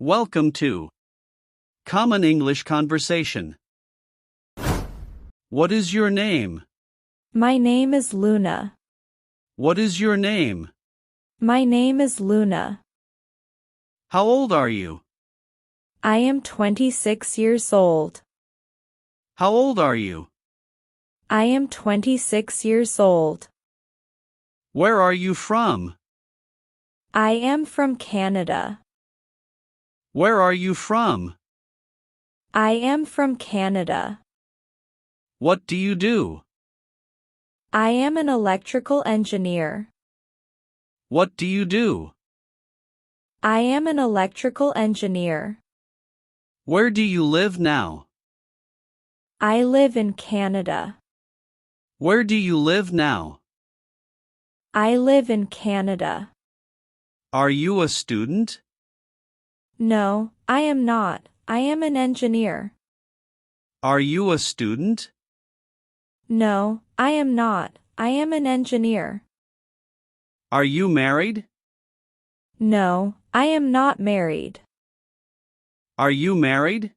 Welcome to Common English Conversation. What is your name? My name is Luna. What is your name? My name is Luna. How old are you? I am 26 years old. How old are you? I am 26 years old. Where are you from? I am from Canada. Where are you from? I am from Canada. What do you do? I am an electrical engineer. What do you do? I am an electrical engineer. Where do you live now? I live in Canada. Where do you live now? I live in Canada. Are you a student? No, I am not. I am an engineer. Are you a student? No, I am not. I am an engineer. Are you married? No, I am not married. Are you married?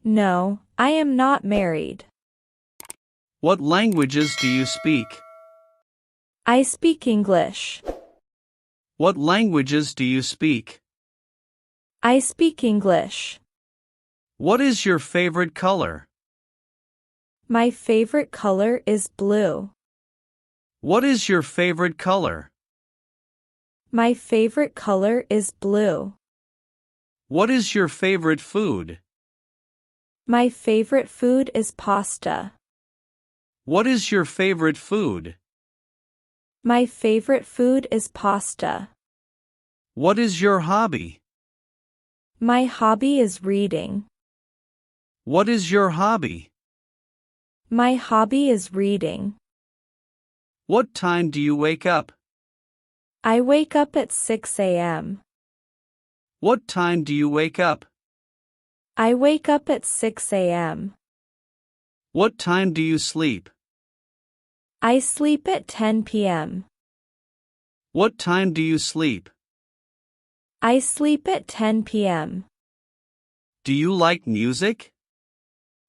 No, I am not married. What languages do you speak? I speak English. What languages do you speak? I speak English. What is your favorite color? My favorite color is blue. What is your favorite color? My favorite color is blue. What is your favorite food? My favorite food is pasta. What is your favorite food? My favorite food is pasta. What is your hobby? My hobby is reading. What is your hobby? My hobby is reading. What time do you wake up? I wake up at 6 a.m. What time do you wake up? I wake up at 6 a.m. What time do you sleep? I sleep at 10 p.m. What time do you sleep? I sleep at 10 p.m. Do you like music?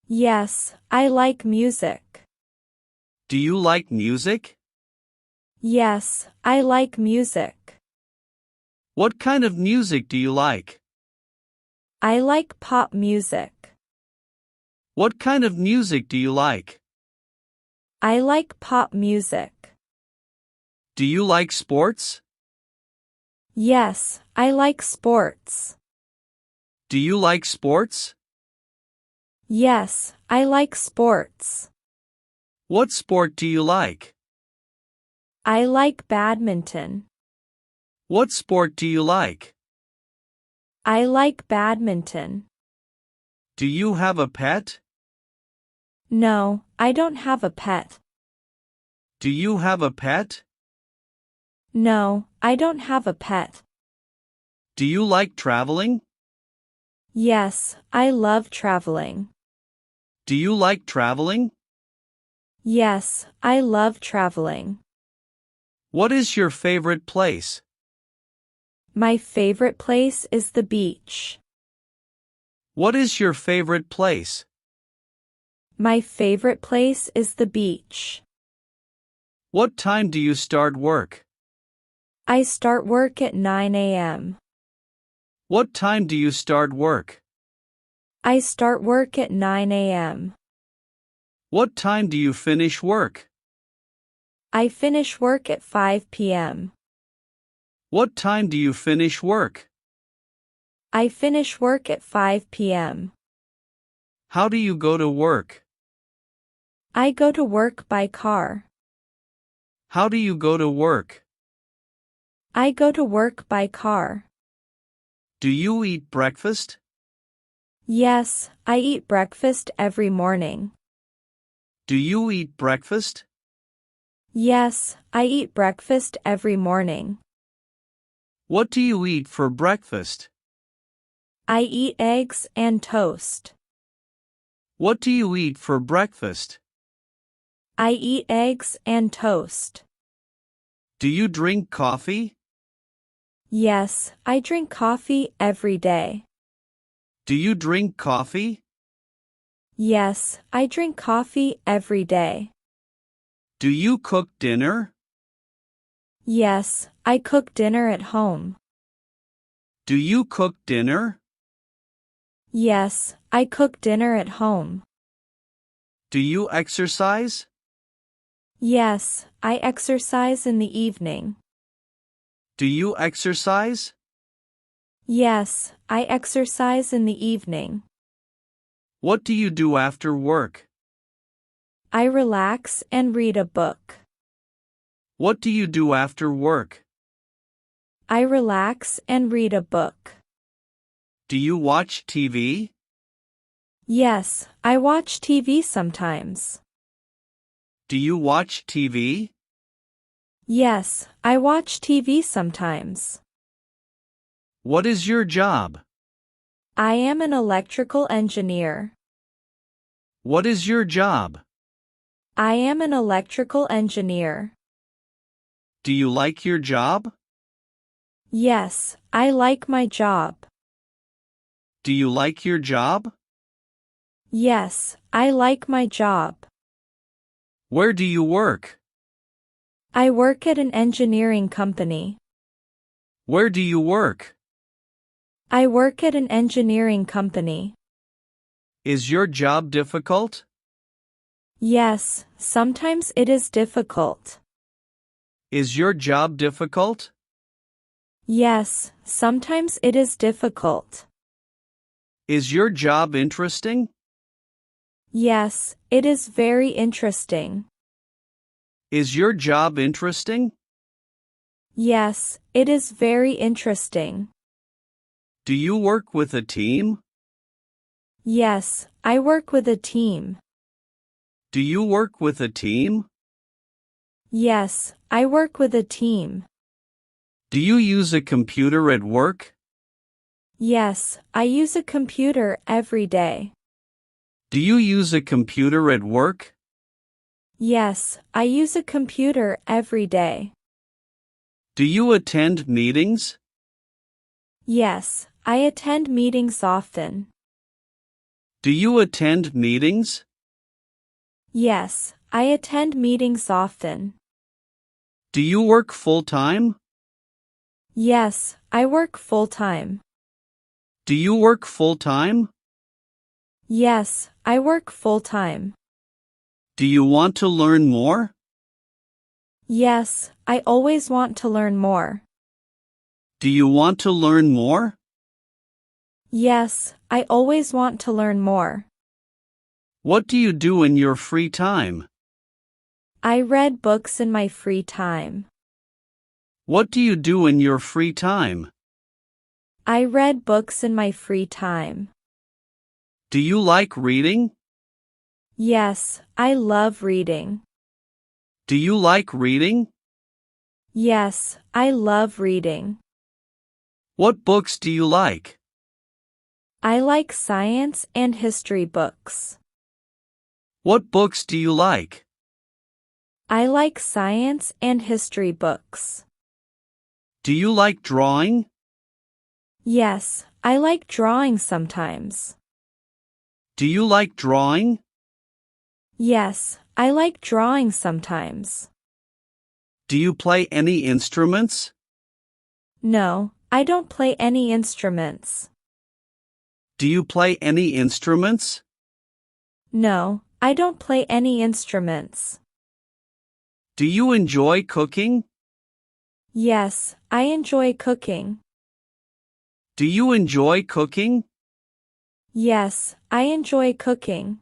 Yes, I like music. Do you like music? Yes, I like music. What kind of music do you like? I like pop music. What kind of music do you like? I like pop music. Do you like sports? Yes, I like sports. Do you like sports? Yes, I like sports. What sport do you like? I like badminton. What sport do you like? I like badminton. Do you have a pet? No, I don't have a pet. Do you have a pet? No, I don't have a pet. Do you like traveling? Yes, I love traveling. Do you like traveling? Yes, I love traveling. What is your favorite place? My favorite place is the beach. What is your favorite place? My favorite place is the beach. What time do you start work? I start work at 9 a.m. What time do you start work? I start work at 9 a.m. What time do you finish work? I finish work at 5 p.m. What time do you finish work? I finish work at 5 p.m. How do you go to work? I go to work by car. How do you go to work? I go to work by car. Do you eat breakfast? Yes, I eat breakfast every morning. Do you eat breakfast? Yes, I eat breakfast every morning. What do you eat for breakfast? I eat eggs and toast. What do you eat for breakfast? I eat eggs and toast. Do you drink coffee? Yes, I drink coffee every day. Do you drink coffee? Yes, I drink coffee every day. Do you cook dinner? Yes, I cook dinner at home. Do you cook dinner? Yes, I cook dinner at home. Do you exercise? Yes, I exercise in the evening. Do you exercise? Yes, I exercise in the evening. What do you do after work? I relax and read a book. What do you do after work? I relax and read a book. Do you watch TV? Yes, I watch TV sometimes. Do you watch TV? Yes, I watch TV sometimes. What is your job? I am an electrical engineer. What is your job? I am an electrical engineer. Do you like your job? Yes, I like my job. Do you like your job? Yes, I like my job. Where do you work? I work at an engineering company. Where do you work? I work at an engineering company. Is your job difficult? Yes, sometimes it is difficult. Is your job difficult? Yes, sometimes it is difficult. Is your job interesting? Yes, it is very interesting. Is your job interesting? Yes, it is very interesting. Do you work with a team? Yes, I work with a team. Do you work with a team? Yes, I work with a team. Do you use a computer at work? Yes, I use a computer every day. Do you use a computer at work? Yes, I use a computer every day. Do you attend meetings? Yes, I attend meetings often. Do you attend meetings? Yes, I attend meetings often. Do you work full-time? Yes, I work full-time. Do you work full-time? Yes, I work full-time. Do you want to learn more? Yes, I always want to learn more. Do you want to learn more? Yes, I always want to learn more. What do you do in your free time? I read books in my free time. What do you do in your free time? I read books in my free time. Do you like reading? Yes, I love reading. Do you like reading? Yes, I love reading. What books do you like? I like science and history books. What books do you like? I like science and history books. Do you like drawing? Yes, I like drawing sometimes. Do you like drawing? Yes, I like drawing sometimes. Do you play any instruments? No, I don't play any instruments. Do you play any instruments? No, I don't play any instruments. Do you enjoy cooking? Yes, I enjoy cooking. Do you enjoy cooking? Yes, I enjoy cooking.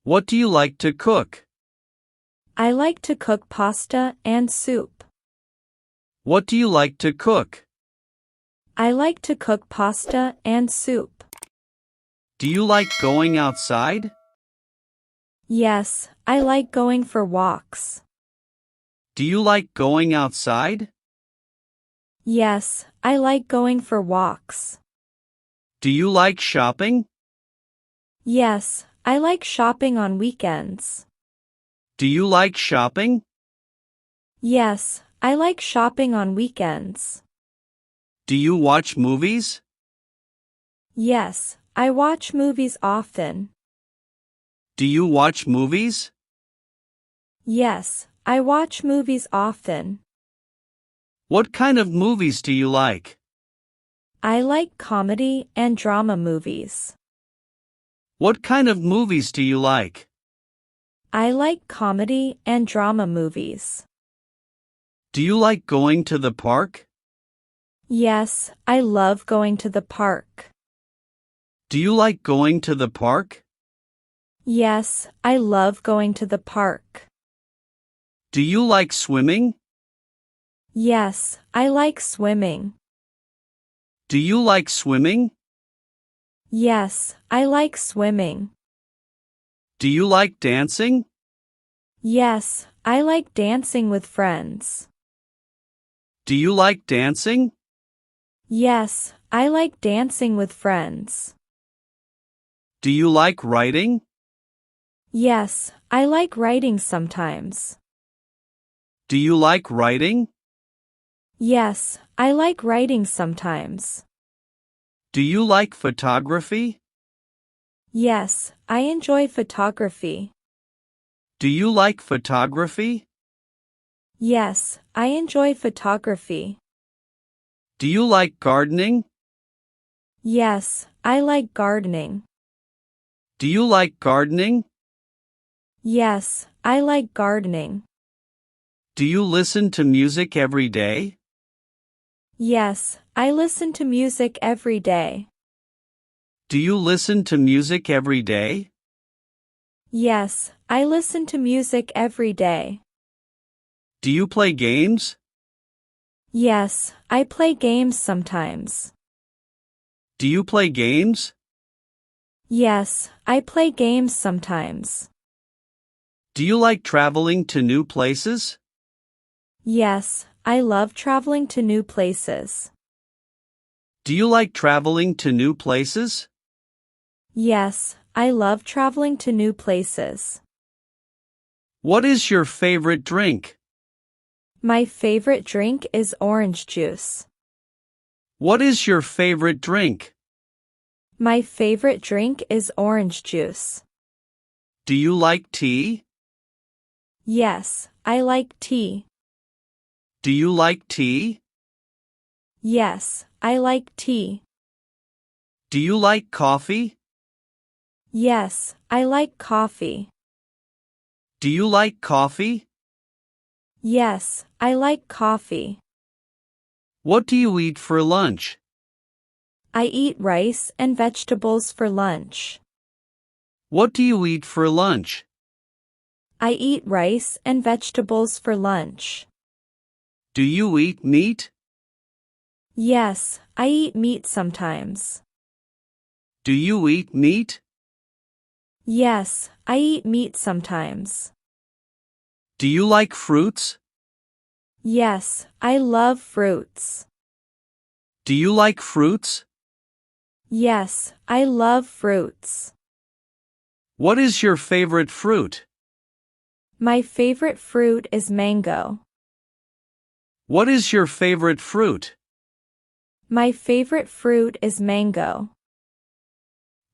What do you like to cook? I like to cook pasta and soup. What do you like to cook? I like to cook pasta and soup. Do you like going outside? Yes, I like going for walks. Do you like going outside? Yes, I like going for walks. Do you like shopping? Yes, I like shopping on weekends. Do you like shopping? Yes, I like shopping on weekends. Do you watch movies? Yes, I watch movies often. Do you watch movies? Yes, I watch movies often. What kind of movies do you like? I like comedy and drama movies. What kind of movies do you like? I like comedy and drama movies. Do you like going to the park? Yes, I love going to the park. Do you like going to the park? Yes, I love going to the park. Do you like swimming? Yes, I like swimming. Do you like swimming? Yes, I like swimming. Do you like dancing? Yes, I like dancing with friends. Do you like dancing? Yes, I like dancing with friends. Do you like writing? Yes, I like writing sometimes. Do you like writing? Yes, I like writing sometimes. Do you like photography? Yes, I enjoy photography. Do you like photography? Yes, I enjoy photography. Do you like gardening? Yes, I like gardening. Do you like gardening? Yes, I like gardening. Do you listen to music every day? Yes, I listen to music every day. Do you listen to music every day? Yes, I listen to music every day. Do you play games? Yes, I play games sometimes. Do you play games? Yes, I play games sometimes. Do you like traveling to new places? Yes, I love traveling to new places. Do you like traveling to new places? Yes, I love traveling to new places. What is your favorite drink? My favorite drink is orange juice. What is your favorite drink? My favorite drink is orange juice. Do you like tea? Yes, I like tea. Do you like tea? Yes, I like tea. Do you like coffee? Yes, I like coffee. Do you like coffee? Yes, I like coffee. What do you eat for lunch? I eat rice and vegetables for lunch. What do you eat for lunch? I eat rice and vegetables for lunch. Do you eat meat? Yes, I eat meat sometimes. Do you eat meat? Yes, I eat meat sometimes. Do you like fruits? Yes, I love fruits. Do you like fruits? Yes, I love fruits. What is your favorite fruit? My favorite fruit is mango. What is your favorite fruit? My favorite fruit is mango.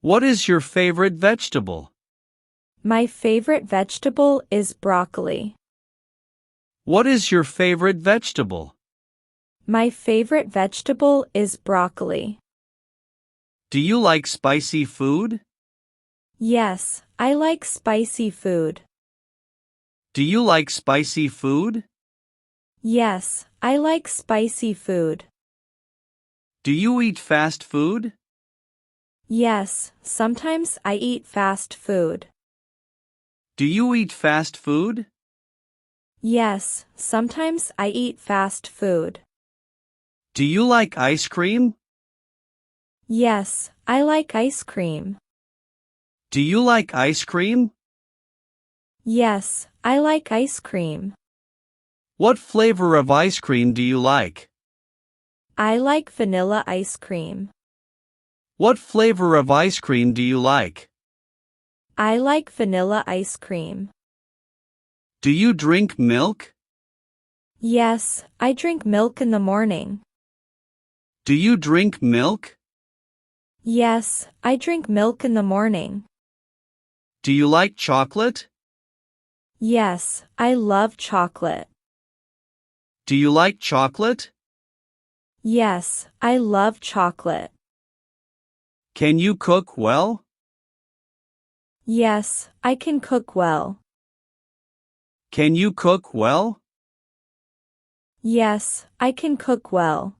What is your favorite vegetable? My favorite vegetable is broccoli. What is your favorite vegetable? My favorite vegetable is broccoli. Do you like spicy food? Yes, I like spicy food. Do you like spicy food? Yes, I like spicy food. Do you eat fast food? Yes, sometimes I eat fast food. Do you eat fast food? Yes, sometimes I eat fast food. Do you like ice cream? Yes, I like ice cream. Do you like ice cream? Yes, I like ice cream. What flavor of ice cream do you like? I like vanilla ice cream. What flavor of ice cream do you like? I like vanilla ice cream. Do you drink milk? Yes, I drink milk in the morning. Do you drink milk? Yes, I drink milk in the morning. Do you like chocolate? Yes, I love chocolate. Do you like chocolate? Yes, I love chocolate. Can you cook well? Yes, I can cook well. Can you cook well? Yes, I can cook well.